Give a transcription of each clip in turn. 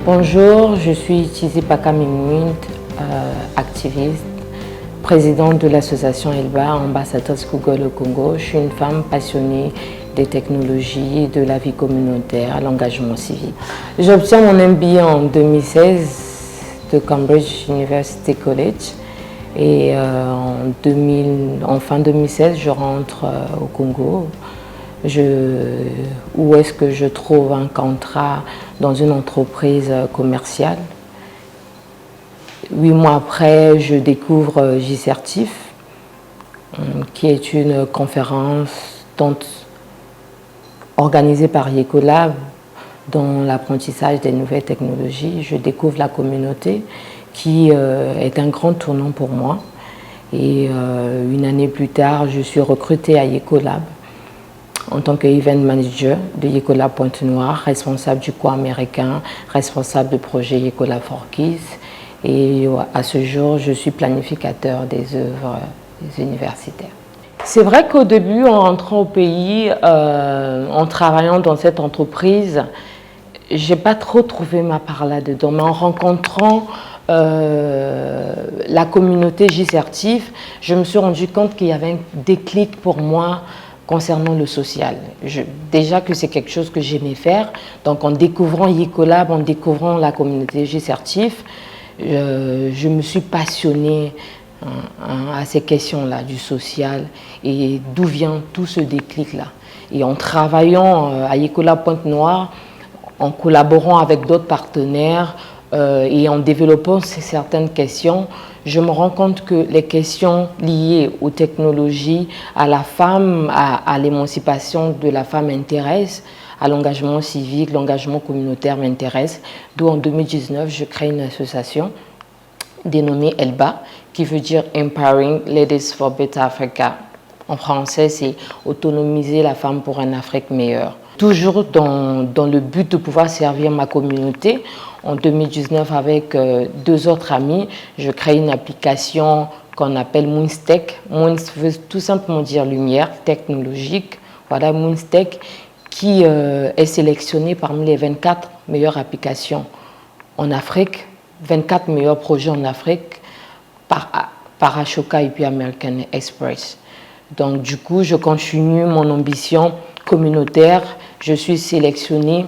Bonjour, je suis Tizi Pakamimouint, activiste, présidente de l'association ELBA, ambassadrice Google au Congo. Je suis une femme passionnée des technologies, de la vie communautaire, l'engagement civique. J'obtiens mon MBA en 2016 de Cambridge University College et en fin 2016, je rentre au Congo. Où est-ce que je trouve un contrat dans une entreprise commerciale. 8 mois après, je découvre J-Certif, qui est une conférence organisée par Ecolab dans l'apprentissage des nouvelles technologies. Je découvre la communauté qui est un grand tournant pour moi. Et une année plus tard, je suis recrutée à Ecolab en tant qu'event manager de Ecolab Pointe-Noire, responsable du coût américain, responsable du projet Ecolab for Kids. Et à ce jour, je suis planificateur des œuvres universitaires. C'est vrai qu'au début, en rentrant au pays, en travaillant dans cette entreprise, je n'ai pas trop trouvé ma part là-dedans. Mais en rencontrant la communauté J-Certif, je me suis rendu compte qu'il y avait un déclic pour moi concernant le social. Déjà que c'est quelque chose que j'aimais faire, donc en découvrant Ecolab, en découvrant la communauté J-Certif, je me suis passionnée à ces questions-là, du social, et d'où vient tout ce déclic-là. Et en travaillant à Ecolab Pointe-Noire, en collaborant avec d'autres partenaires et en développant certaines questions, je me rends compte que les questions liées aux technologies, à la femme, à l'émancipation de la femme m'intéressent, à l'engagement civique, l'engagement communautaire m'intéresse. D'où en 2019, je crée une association dénommée ELBA, qui veut dire Empowering Ladies for Better Africa. En français, c'est autonomiser la femme pour une Afrique meilleure. Toujours dans le but de pouvoir servir ma communauté. En 2019, avec 2 autres amis, je crée une application qu'on appelle Moonstech. Moon veut tout simplement dire lumière technologique. Voilà, Moonstech, qui est sélectionnée parmi les 24 meilleures applications en Afrique, 24 meilleurs projets en Afrique par Ashoka et puis American Express. Donc du coup, je continue mon ambition communautaire. Je suis sélectionnée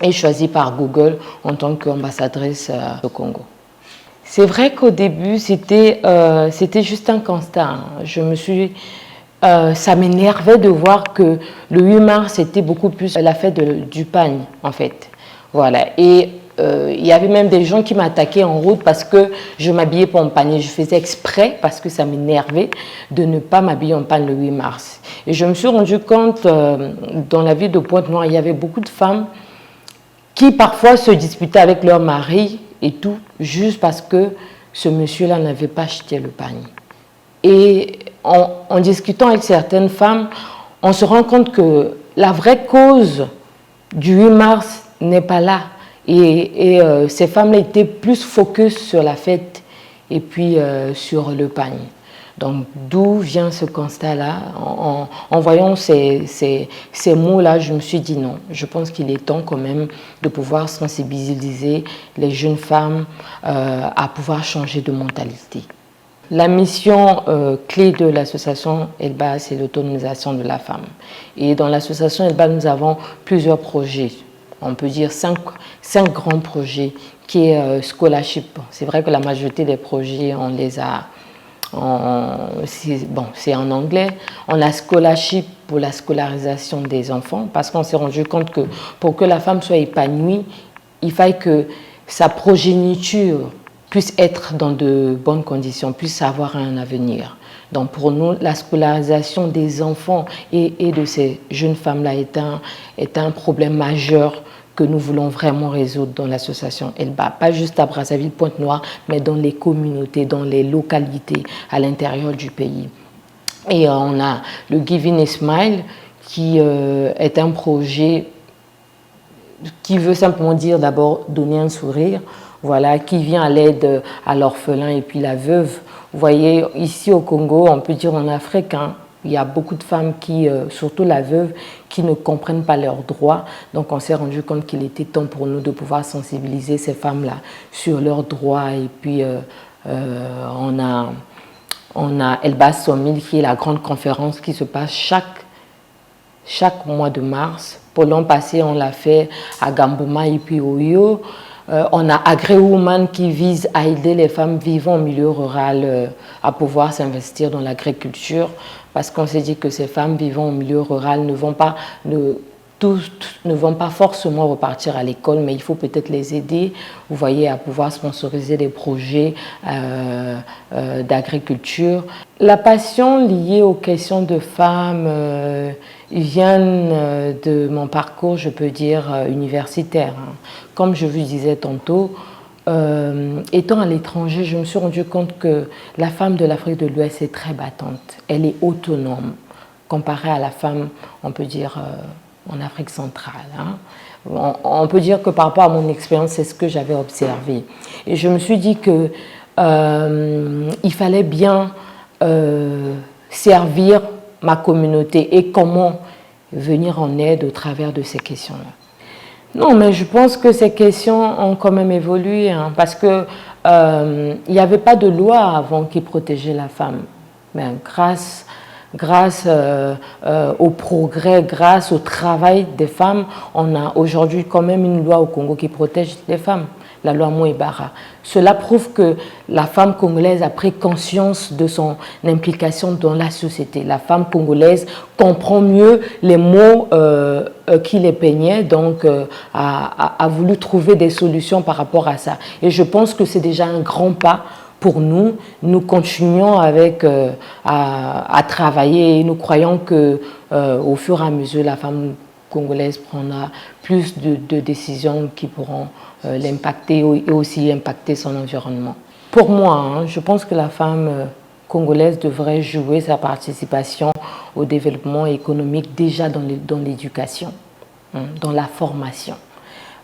et choisie par Google en tant qu'ambassadrice au Congo. C'est vrai qu'au début, c'était juste un constat. Ça m'énervait de voir que le 8 mars, c'était beaucoup plus la fête du pagne, en fait. Voilà. Et il y avait même des gens qui m'attaquaient en route parce que je m'habillais pas en pagne. Je faisais exprès parce que ça m'énervait de ne pas m'habiller en pagne le 8 mars. Et je me suis rendu compte, dans la ville de Pointe-Noire, il y avait beaucoup de femmes qui parfois se disputaient avec leur mari et tout, juste parce que ce monsieur-là n'avait pas acheté le pagne. Et en discutant avec certaines femmes, on se rend compte que la vraie cause du 8 mars n'est pas là. Et ces femmes-là étaient plus focus sur la fête et puis sur le pagne. Donc d'où vient ce constat-là? En voyant ces mots-là, je me suis dit non, je pense qu'il est temps quand même de pouvoir sensibiliser les jeunes femmes à pouvoir changer de mentalité. La mission clé de l'association ELBA, c'est l'autonomisation de la femme. Et dans l'association ELBA, nous avons plusieurs projets. On peut dire 5 grands projets qui est scholarship. C'est vrai que la majorité des projets, on les a, c'est en anglais. On a scholarship pour la scolarisation des enfants parce qu'on s'est rendu compte que pour que la femme soit épanouie, il faille que sa progéniture puisse être dans de bonnes conditions, puisse avoir un avenir. Donc pour nous, la scolarisation des enfants et de ces jeunes femmes-là est un problème majeur que nous voulons vraiment résoudre dans l'association Elba, pas juste à Brazzaville, Pointe-Noire, mais dans les communautés, dans les localités à l'intérieur du pays. Et on a le Giving a Smile qui est un projet qui veut simplement dire d'abord donner un sourire, voilà, qui vient à l'aide à l'orphelin et puis la veuve. Vous voyez, ici au Congo, on peut dire en Afrique, hein, il y a beaucoup de femmes qui, surtout la veuve, qui ne comprennent pas leurs droits. Donc on s'est rendu compte qu'il était temps pour nous de pouvoir sensibiliser ces femmes-là sur leurs droits. Et puis on a Elba Summit qui est la grande conférence qui se passe chaque mois de mars. Pour l'an passé, on l'a fait à Gambouma et puis Oyo. On a Agri-Woman qui vise à aider les femmes vivant en milieu rural à pouvoir s'investir dans l'agriculture, parce qu'on s'est dit que ces femmes vivant au milieu rural ne vont pas forcément repartir à l'école, mais il faut peut-être les aider, vous voyez, à pouvoir sponsoriser des projets d'agriculture. La passion liée aux questions de femmes viennent de mon parcours, je peux dire, universitaire. Comme je vous disais tantôt, étant à l'étranger, je me suis rendu compte que la femme de l'Afrique de l'Ouest est très battante. Elle est autonome comparée à la femme, on peut dire, en Afrique centrale. Hein. On peut dire que par rapport à mon expérience, c'est ce que j'avais observé. Et je me suis dit que il fallait bien servir ma communauté et comment venir en aide au travers de ces questions-là. Non, mais je pense que ces questions ont quand même évolué, hein, parce que il n'y avait pas de loi avant qui protégeait la femme. Mais grâce au progrès, grâce au travail des femmes, on a aujourd'hui quand même une loi au Congo qui protège les femmes, la loi Mouebara. Cela prouve que la femme congolaise a pris conscience de son implication dans la société. La femme congolaise comprend mieux les mots qui les peignaient, donc a voulu trouver des solutions par rapport à ça. Et je pense que c'est déjà un grand pas pour nous. Nous continuons à travailler et nous croyons qu'au fur et à mesure, la femme congolaise prendra plus de décisions qui pourront l'impacter et aussi impacter son environnement. Pour moi, hein, je pense que la femme congolaise devrait jouer sa participation au développement économique déjà dans l'éducation, hein, dans la formation.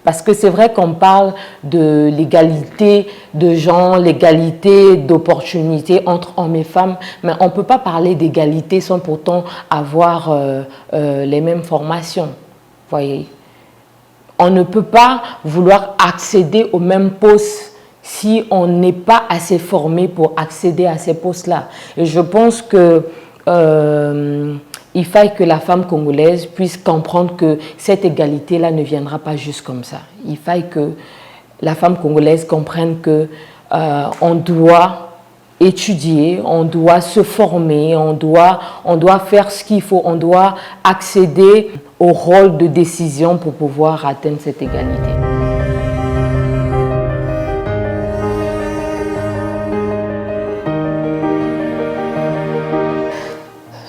Parce que c'est vrai qu'on parle de l'égalité de genre, l'égalité d'opportunités entre hommes et femmes, mais on ne peut pas parler d'égalité sans pourtant avoir les mêmes formations. Voyez, on ne peut pas vouloir accéder au même poste si on n'est pas assez formé pour accéder à ces postes-là. Et je pense que il faille que la femme congolaise puisse comprendre que cette égalité-là ne viendra pas juste comme ça. Il faille que la femme congolaise comprenne que on doit étudier, on doit se former, on doit faire ce qu'il faut, on doit accéder au rôle de décision pour pouvoir atteindre cette égalité.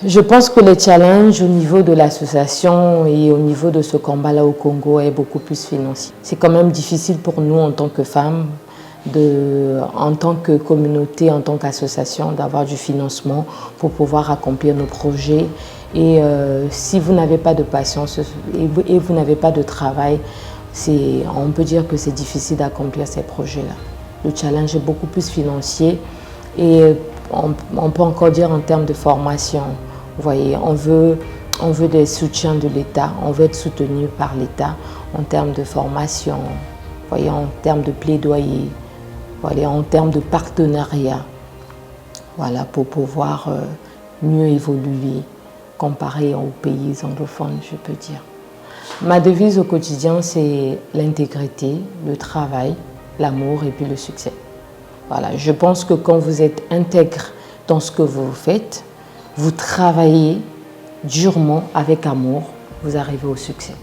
Je pense que le challenge au niveau de l'association et au niveau de ce combat-là au Congo est beaucoup plus financier. C'est quand même difficile pour nous en tant que femmes, en tant que communauté, en tant qu'association, d'avoir du financement pour pouvoir accomplir nos projets. Et si vous n'avez pas de patience et vous n'avez pas de travail, on peut dire que c'est difficile d'accomplir ces projets-là. Le challenge est beaucoup plus financier et on peut encore dire en termes de formation. Vous voyez, on veut des soutiens de l'État, on veut être soutenu par l'État en termes de formation, vous voyez, en termes de plaidoyer, voilà, en termes de partenariat, voilà, pour pouvoir mieux évoluer comparé aux pays anglophones, je peux dire. Ma devise au quotidien, c'est l'intégrité, le travail, l'amour et puis le succès. Voilà, je pense que quand vous êtes intègre dans ce que vous faites, vous travaillez durement avec amour, vous arrivez au succès.